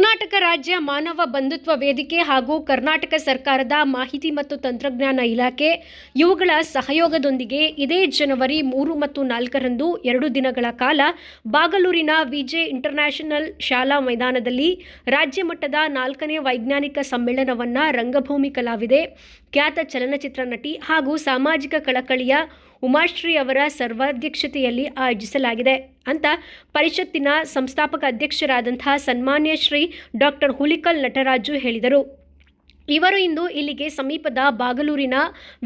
ಕರ್ನಾಟಕ ರಾಜ್ಯ ಮಾನವ ಬಂಧುತ್ವ ವೇದಿಕೆ ಹಾಗೂ ಕರ್ನಾಟಕ ಸರ್ಕಾರದ ಮಾಹಿತಿ ಮತ್ತು ತಂತ್ರಜ್ಞಾನ ಇಲಾಖೆ ಇವುಗಳ ಸಹಯೋಗದೊಂದಿಗೆ ಇದೇ ಜನವರಿ 3 ಮತ್ತು 4ರಂದು 2 ದಿನಗಳ ಕಾಲ ಬಾಗಲೂರಿನ ವಿಜೆ ಇಂಟರ್ನ್ಯಾಷನಲ್ ಶಾಲಾ ಮೈದಾನದಲ್ಲಿ ರಾಜ್ಯ ಮಟ್ಟದ 4ನೇ ವೈಜ್ಞಾನಿಕ ಸಮ್ಮೇಳನವನ್ನು ರಂಗಭೂಮಿ ಕಲಾವಿದೆ, ಖ್ಯಾತ ಚಲನಚಿತ್ರ ನಟಿ ಹಾಗೂ ಸಾಮಾಜಿಕ ಕಳಕಳಿಯ ಉಮಾಶ್ರೀ ಅವರ ಸರ್ವಾಧ್ಯಕ್ಷತೆಯಲ್ಲಿ ಆಯೋಜಿಸಲಾಗಿದೆ ಅಂತ ಪರಿಷತ್ತಿನ ಸಂಸ್ಥಾಪಕ ಅಧ್ಯಕ್ಷರಾದಂತಹ ಸನ್ಮಾನ್ಯ ಶ್ರೀ ಡಾಕ್ಟರ್ ಹುಲಿಕಲ್ ನಟರಾಜು ಹೇಳಿದರು. ಇವರು ಇಂದು ಇಲ್ಲಿಗೆ ಸಮೀಪದ ಬಾಗಲೂರಿನ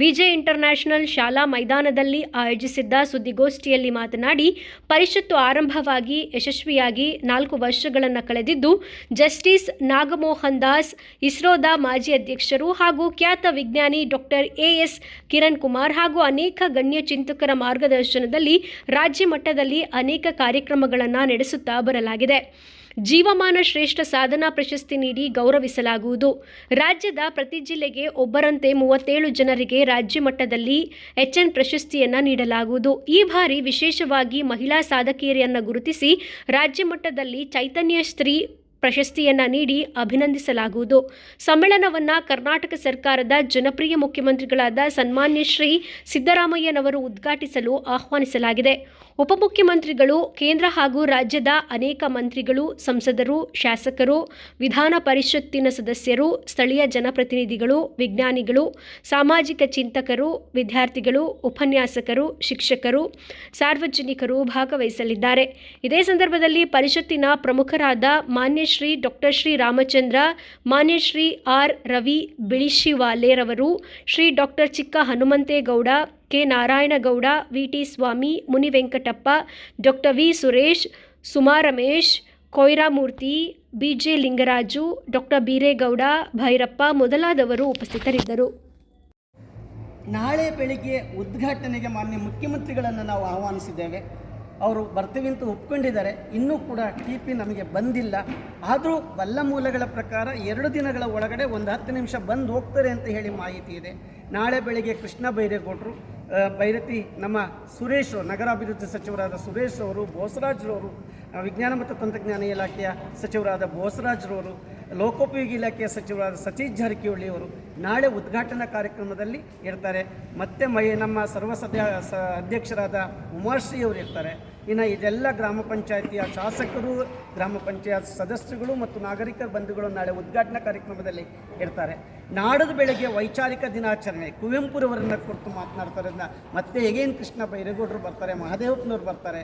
ವಿಜಯ್ ಇಂಟರ್ನ್ಯಾಷನಲ್ ಶಾಲಾ ಮೈದಾನದಲ್ಲಿ ಆಯೋಜಿಸಿದ್ದ ಸುದ್ದಿಗೋಷ್ಠಿಯಲ್ಲಿ ಮಾತನಾಡಿ, ಪರಿಷತ್ತು ಆರಂಭವಾಗಿ ಯಶಸ್ವಿಯಾಗಿ 4 ವರ್ಷಗಳನ್ನು ಕಳೆದಿದ್ದು, ಜಸ್ಟಿಸ್ ನಾಗಮೋಹನ್ ದಾಸ್, ಇಸ್ರೋದ ಮಾಜಿ ಅಧ್ಯಕ್ಷರು ಹಾಗೂ ಖ್ಯಾತ ವಿಜ್ಞಾನಿ ಡಾಕ್ಟರ್ ಎಸ್ ಕಿರಣ್ ಕುಮಾರ್ ಹಾಗೂ ಅನೇಕ ಗಣ್ಯ ಚಿಂತಕರ ಮಾರ್ಗದರ್ಶನದಲ್ಲಿ ರಾಜ್ಯ ಮಟ್ಟದಲ್ಲಿ ಅನೇಕ ಕಾರ್ಯಕ್ರಮಗಳನ್ನು ನಡೆಸುತ್ತಾ ಬರಲಾಗಿದೆ. ಜೀವಮಾನ ಶ್ರೇಷ್ಠ ಸಾಧನಾ ಪ್ರಶಸ್ತಿ ನೀಡಿ ಗೌರವಿಸಲಾಗುವುದು. ರಾಜ್ಯದ ಪ್ರತಿ ಜಿಲ್ಲೆಗೆ ಒಬ್ಬರಂತೆ 37 ಜನರಿಗೆ ರಾಜ್ಯ ಮಟ್ಟದಲ್ಲಿ HN ಪ್ರಶಸ್ತಿಯನ್ನು ನೀಡಲಾಗುವುದು. ಈ ಬಾರಿ ವಿಶೇಷವಾಗಿ ಮಹಿಳಾ ಸಾಧಕಿಯರನ್ನು ಗುರುತಿಸಿ ರಾಜ್ಯ ಮಟ್ಟದಲ್ಲಿ ಚೈತನ್ಯ ಸ್ತ್ರೀ ಪ್ರಶಸ್ತಿಯನ್ನು ನೀಡಿ ಅಭಿನಂದಿಸಲಾಗುವುದು. ಸಮ್ಮೇಳನವನ್ನು ಕರ್ನಾಟಕ ಸರ್ಕಾರದ ಜನಪ್ರಿಯ ಮುಖ್ಯಮಂತ್ರಿಗಳಾದ ಸನ್ಮಾನ್ಯ ಶ್ರೀ ಸಿದ್ದರಾಮಯ್ಯನವರು ಉದ್ಘಾಟಿಸಲು ಆಹ್ವಾನಿಸಲಾಗಿದೆ. ಉಪಮುಖ್ಯಮಂತ್ರಿಗಳು, ಕೇಂದ್ರ ಹಾಗೂ ರಾಜ್ಯದ ಅನೇಕ ಮಂತ್ರಿಗಳು, ಸಂಸದರು, ಶಾಸಕರು, ವಿಧಾನ ಪರಿಷತ್ತಿನ ಸದಸ್ಯರು, ಸ್ಥಳೀಯ ಜನಪ್ರತಿನಿಧಿಗಳು, ವಿಜ್ಞಾನಿಗಳು, ಸಾಮಾಜಿಕ ಚಿಂತಕರು, ವಿದ್ಯಾರ್ಥಿಗಳು, ಉಪನ್ಯಾಸಕರು, ಶಿಕ್ಷಕರು, ಸಾರ್ವಜನಿಕರು ಭಾಗವಹಿಸಲಿದ್ದಾರೆ. ಇದೇ ಸಂದರ್ಭದಲ್ಲಿ ಪರಿಷತ್ತಿನ ಪ್ರಮುಖರಾದ ಮಾನ್ಯ ಶ್ರೀ ಡಾಕ್ಟರ್ ಶ್ರೀ ರಾಮಚಂದ್ರ, ಮಾನ್ಯ ಶ್ರೀ ಆರ್ ರವಿ ಬಿಳಿಶಿವಾಲೆರವರು, Shri doctor Chikka Hanumanthegowda, K Narayanagowda, V T. Swamy, Munivenkatappa, doctor V. Suresh, Suma Ramesh, Koyramurthy, B J. Lingaraju, doctor Biregowda, Bhairappa ಮೊದಲಾದವರು ಉಪಸ್ಥಿತರಿದ್ದರು. ನಾಳೆ ಬೆಳಿಗ್ಗೆ ಉದ್ಘಾಟನೆಗೆ ಮಾನ್ಯ ಮುಖ್ಯಮಂತ್ರಿಗಳನ್ನು ನಾವು ಆಹ್ವಾನಿಸಿದ್ದೇವೆ. ಅವರು ಬರ್ತೀವಿ ಅಂತ ಒಪ್ಕೊಂಡಿದ್ದಾರೆ. ಇನ್ನೂ ಕೂಡ TP ನಮಗೆ ಬಂದಿಲ್ಲ. ಆದರೂ ಬಲ್ಲ ಮೂಲಗಳ ಪ್ರಕಾರ 2 ದಿನಗಳ ಒಳಗಡೆ ಒಂದು 10 ನಿಮಿಷ ಬಂದು ಹೋಗ್ತಾರೆ ಅಂತ ಹೇಳಿ ಮಾಹಿತಿ ಇದೆ. ನಾಳೆ ಬೆಳಿಗ್ಗೆ ಕೃಷ್ಣ ಬೈರೇಗೌಡರು, ಬೈರತಿ ನಮ್ಮ ಸುರೇಶ್, ನಗರಾಭಿವೃದ್ಧಿ ಸಚಿವರಾದ ಸುರೇಶ್ ಅವರು, ಬೋಸರಾಜ್ರವರು, ವಿಜ್ಞಾನ ಮತ್ತು ತಂತ್ರಜ್ಞಾನ ಇಲಾಖೆಯ ಸಚಿವರಾದ ಬೋಸರಾಜ್ರವರು, ಲೋಕೋಪಯೋಗಿ ಇಲಾಖೆಯ ಸಚಿವರಾದ ಸತೀಶ್ ಜಾರಕಿಹೊಳಿ ಅವರು ನಾಳೆ ಉದ್ಘಾಟನಾ ಕಾರ್ಯಕ್ರಮದಲ್ಲಿ ಇರ್ತಾರೆ. ಮತ್ತು ನಮ್ಮ ಅಧ್ಯಕ್ಷರಾದ ಉಮಾಶ್ರೀ ಅವರು ಇರ್ತಾರೆ. ಇನ್ನು ಇದೆಲ್ಲ ಗ್ರಾಮ ಪಂಚಾಯತಿಯ ಶಾಸಕರು, ಗ್ರಾಮ ಪಂಚಾಯತ್ ಸದಸ್ಯರುಗಳು ಮತ್ತು ನಾಗರಿಕ ಬಂಧುಗಳು ನಾಳೆ ಉದ್ಘಾಟನಾ ಕಾರ್ಯಕ್ರಮದಲ್ಲಿ ಇರ್ತಾರೆ. ನಾಡದು ಬೆಳಗ್ಗೆ ವೈಚಾರಿಕ ದಿನಾಚರಣೆ ಕುವೆಂಪುರವರನ್ನು ಕುರಿತು ಮಾತನಾಡ್ತಾರೆ. ಮತ್ತೆ ಎಗೇನ್ ಕೃಷ್ಣ ಬೈರೇಗೌಡರು ಬರ್ತಾರೆ, ಮಹದೇವಪ್ಪನವ್ರು ಬರ್ತಾರೆ,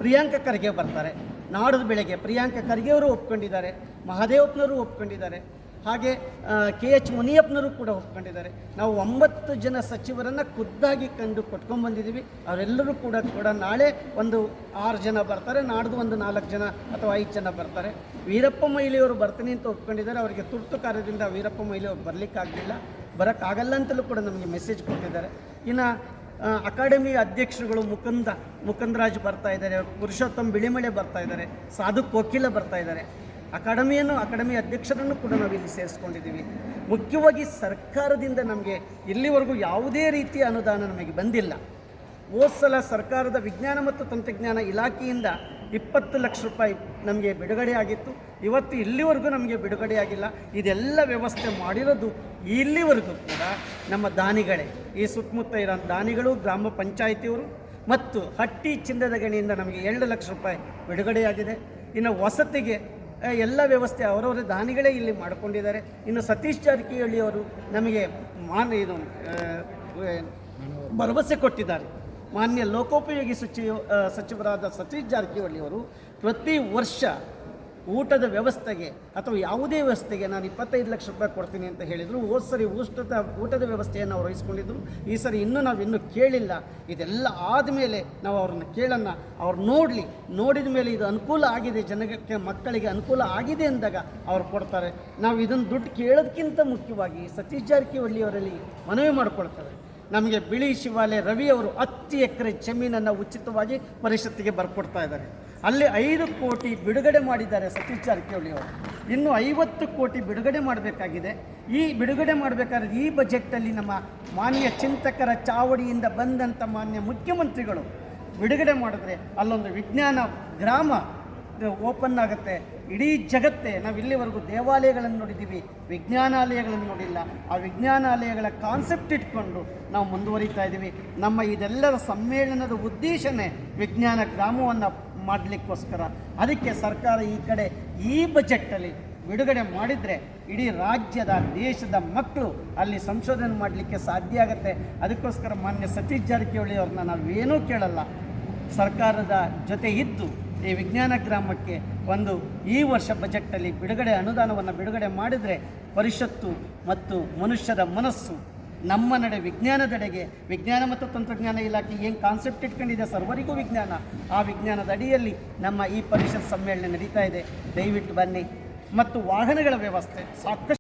ಪ್ರಿಯಾಂಕ ಖರ್ಗೆ ಬರ್ತಾರೆ. ನಾಡದು ಬೆಳಗ್ಗೆ ಪ್ರಿಯಾಂಕ ಖರ್ಗೆ ಅವರು ಒಪ್ಕೊಂಡಿದ್ದಾರೆ, ಮಹದೇವಪ್ಪನವರು ಒಪ್ಕೊಂಡಿದ್ದಾರೆ, ಹಾಗೆ KH ಮುನಿಯಪ್ಪನವರು ಕೂಡ ಒಪ್ಕೊಂಡಿದ್ದಾರೆ. ನಾವು 9 ಜನ ಸಚಿವರನ್ನು ಖುದ್ದಾಗಿ ಕಂಡು ಕೊಟ್ಕೊಂಡ್ಬಂದಿದ್ದೀವಿ. ಅವರೆಲ್ಲರೂ ಕೂಡ ನಾಳೆ ಒಂದು 6 ಜನ ಬರ್ತಾರೆ, ನಾಡ್ದು ಒಂದು 4 ಜನ ಅಥವಾ 5 ಜನ ಬರ್ತಾರೆ. ವೀರಪ್ಪ ಮೊಯ್ಲಿಯವರು ಬರ್ತೀನಿ ಅಂತ ಒಪ್ಕೊಂಡಿದ್ದಾರೆ. ಅವರಿಗೆ ತುರ್ತು ಕಾರ್ಯದಿಂದ ವೀರಪ್ಪ ಮೊಯ್ಲಿಯವರು ಬರೋಕ್ಕಾಗಲ್ಲ ಅಂತಲೂ ಕೂಡ ನಮಗೆ ಮೆಸೇಜ್ ಕೊಟ್ಟಿದ್ದಾರೆ. ಇನ್ನು ಅಕಾಡೆಮಿ ಅಧ್ಯಕ್ಷರುಗಳು ಮುಕುಂದರಾಜ್ ಬರ್ತಾ ಇದ್ದಾರೆ, ಪುರುಷೋತ್ತಮ್ ಬಿಳಿಮಳೆ ಬರ್ತಾ ಇದ್ದಾರೆ, ಸಾಧು ಕೋಕಿಲ ಬರ್ತಾ ಇದ್ದಾರೆ. ಅಕಾಡೆಮಿ ಅಧ್ಯಕ್ಷರನ್ನು ಕೂಡ ನಾವು ಇಲ್ಲಿ ಸೇರಿಸ್ಕೊಂಡಿದ್ದೀವಿ. ಮುಖ್ಯವಾಗಿ ಸರ್ಕಾರದಿಂದ ನಮಗೆ ಇಲ್ಲಿವರೆಗೂ ಯಾವುದೇ ರೀತಿಯ ಅನುದಾನ ನಮಗೆ ಬಂದಿಲ್ಲ. ಹೋದ ಸಲ ಸರ್ಕಾರದ ವಿಜ್ಞಾನ ಮತ್ತು ತಂತ್ರಜ್ಞಾನ ಇಲಾಖೆಯಿಂದ 20 ಲಕ್ಷ ರೂಪಾಯಿ ನಮಗೆ ಬಿಡುಗಡೆ ಆಗಿತ್ತು. ಇವತ್ತು ಇಲ್ಲಿವರೆಗೂ ನಮಗೆ ಬಿಡುಗಡೆ ಆಗಿಲ್ಲ. ಇದೆಲ್ಲ ವ್ಯವಸ್ಥೆ ಮಾಡಿರೋದು ಇಲ್ಲಿವರೆಗೂ ಕೂಡ ನಮ್ಮ ದಾನಿಗಳೇ, ಈ ಸುತ್ತಮುತ್ತ ಇರೋ ದಾನಿಗಳು, ಗ್ರಾಮ ಪಂಚಾಯಿತಿಯವರು ಮತ್ತು ಹಟ್ಟಿ ಚಿನ್ನದ ಗಣಿಯಿಂದ ನಮಗೆ 2 ಲಕ್ಷ ರೂಪಾಯಿ ಬಿಡುಗಡೆಯಾಗಿದೆ. ಇನ್ನು ವಸತಿಗೆ ಎಲ್ಲ ವ್ಯವಸ್ಥೆ ಅವರವರ ದಾನಿಗಳೇ ಇಲ್ಲಿ ಮಾಡಿಕೊಂಡಿದ್ದಾರೆ. ಇನ್ನು ಸತೀಶ್ ಜಾರಕಿಹೊಳಿ ಅವರು ನಮಗೆ ಭರವಸೆ ಕೊಟ್ಟಿದ್ದಾರೆ. ಮಾನ್ಯ ಲೋಕೋಪಯೋಗಿ ಸಚಿವರಾದ ಸತೀಶ್ ಜಾರಕಿಹೊಳಿ ಅವರು ಪ್ರತಿ ವರ್ಷ ಊಟದ ವ್ಯವಸ್ಥೆಗೆ ಅಥವಾ ಯಾವುದೇ ವ್ಯವಸ್ಥೆಗೆ ನಾನು 25 ಲಕ್ಷ ರೂಪಾಯಿ ಕೊಡ್ತೀನಿ ಅಂತ ಹೇಳಿದರು. ಹೋದ ಸರಿ ಊಟದ ವ್ಯವಸ್ಥೆಯನ್ನು ಅವರು ವಹಿಸ್ಕೊಂಡಿದ್ದರು. ಈ ಸರಿ ಇನ್ನೂ ಕೇಳಿಲ್ಲ. ಇದೆಲ್ಲ ಆದಮೇಲೆ ನಾವು ಅವ್ರನ್ನ ಕೇಳೋಣ, ಅವ್ರು ನೋಡಿದ ಮೇಲೆ ಇದು ಅನುಕೂಲ ಆಗಿದೆ, ಜನಕ್ಕೆ ಮಕ್ಕಳಿಗೆ ಅನುಕೂಲ ಆಗಿದೆ ಅಂದಾಗ ಅವ್ರು ಕೊಡ್ತಾರೆ. ನಾವು ಇದನ್ನು ದುಡ್ಡು ಕೇಳೋದಕ್ಕಿಂತ ಮುಖ್ಯವಾಗಿ ಸತೀಶ್ ಜಾರಕಿಹೊಳಿ ಅವರಲ್ಲಿ ಮನವಿ ಮಾಡಿಕೊಳ್ತಾರೆ. ನಮಗೆ ಬಿಳಿ ಶಿವಾಲೆ ರವಿ ಅವರು 10 ಎಕರೆ ಜಮೀನನ್ನು ಉಚಿತವಾಗಿ ಪರಿಷತ್ತಿಗೆ ಬರ್ಕೊಡ್ತಾ ಇದ್ದಾರೆ. ಅಲ್ಲಿ 5 ಕೋಟಿ ಬಿಡುಗಡೆ ಮಾಡಿದ್ದಾರೆ ಸತೀಶ್ ಜಾರಕಿಹೊಳಿ ಅವರು. ಇನ್ನು 50 ಕೋಟಿ ಬಿಡುಗಡೆ ಮಾಡಬೇಕಾಗಿದೆ. ಈ ಬಿಡುಗಡೆ ಮಾಡಬೇಕಾದ್ರೆ ಈ ಬಜೆಟಲ್ಲಿ ನಮ್ಮ ಮಾನ್ಯ ಚಿಂತಕರ ಚಾವಡಿಯಿಂದ ಬಂದಂಥ ಮಾನ್ಯ ಮುಖ್ಯಮಂತ್ರಿಗಳು ಬಿಡುಗಡೆ ಮಾಡಿದ್ರೆ ಅಲ್ಲೊಂದು ವಿಜ್ಞಾನ ಗ್ರಾಮ ಓಪನ್ ಆಗುತ್ತೆ. ಇಡೀ ಜಗತ್ತೇ, ನಾವು ಇಲ್ಲಿವರೆಗೂ ದೇವಾಲಯಗಳನ್ನು ನೋಡಿದ್ದೀವಿ, ವಿಜ್ಞಾನಾಲಯಗಳನ್ನು ನೋಡಿಲ್ಲ. ಆ ವಿಜ್ಞಾನಾಲಯಗಳ ಕಾನ್ಸೆಪ್ಟ್ ಇಟ್ಕೊಂಡು ನಾವು ಮುಂದುವರಿತಾ ಇದ್ದೀವಿ. ನಮ್ಮ ಇದೆಲ್ಲರ ಸಮ್ಮೇಳನದ ಉದ್ದೇಶನೇ ವಿಜ್ಞಾನ ಗ್ರಾಮವನ್ನು ಮಾಡಲಿಕ್ಕೋಸ್ಕರ. ಅದಕ್ಕೆ ಸರ್ಕಾರ ಈ ಕಡೆ ಈ ಬಜೆಟಲ್ಲಿ ಬಿಡುಗಡೆ ಮಾಡಿದರೆ ಇಡೀ ರಾಜ್ಯದ ದೇಶದ ಮಕ್ಕಳು ಅಲ್ಲಿ ಸಂಶೋಧನೆ ಮಾಡಲಿಕ್ಕೆ ಸಾಧ್ಯ ಆಗುತ್ತೆ. ಅದಕ್ಕೋಸ್ಕರ ಮಾನ್ಯ ಸತೀಶ್ ಜಾರಕಿಹೊಳಿ ಅವ್ರನ್ನ ನಾವೇನೂ ಕೇಳಲ್ಲ, ಸರ್ಕಾರದ ಜೊತೆ ಇದ್ದು ಈ ವಿಜ್ಞಾನ ಗ್ರಾಮಕ್ಕೆ ಈ ವರ್ಷ ಬಜೆಟಲ್ಲಿ ಅನುದಾನವನ್ನು ಬಿಡುಗಡೆ ಮಾಡಿದರೆ ಪರಿಷತ್ತು ಮತ್ತು ಮನುಷ್ಯರ ಮನಸ್ಸು ನಮ್ಮ ನಡೆ ವಿಜ್ಞಾನದೆಡೆಗೆ, ವಿಜ್ಞಾನ ಮತ್ತು ತಂತ್ರಜ್ಞಾನ ಇಲಾಖೆ ಏನು ಕಾನ್ಸೆಪ್ಟ್ ಇಟ್ಕೊಂಡಿದೆ ಸರ್ವರಿಗೂ ವಿಜ್ಞಾನ, ಆ ವಿಜ್ಞಾನದ ಅಡಿಯಲ್ಲಿ ನಮ್ಮ ಈ ಪರಿಷತ್ ಸಮ್ಮೇಳನ ನಡೀತಾ ಇದೆ. ದಯವಿಟ್ಟು ಬನ್ನಿ. ಮತ್ತು ವಾಹನಗಳ ವ್ಯವಸ್ಥೆ ಸಾಕಷ್ಟು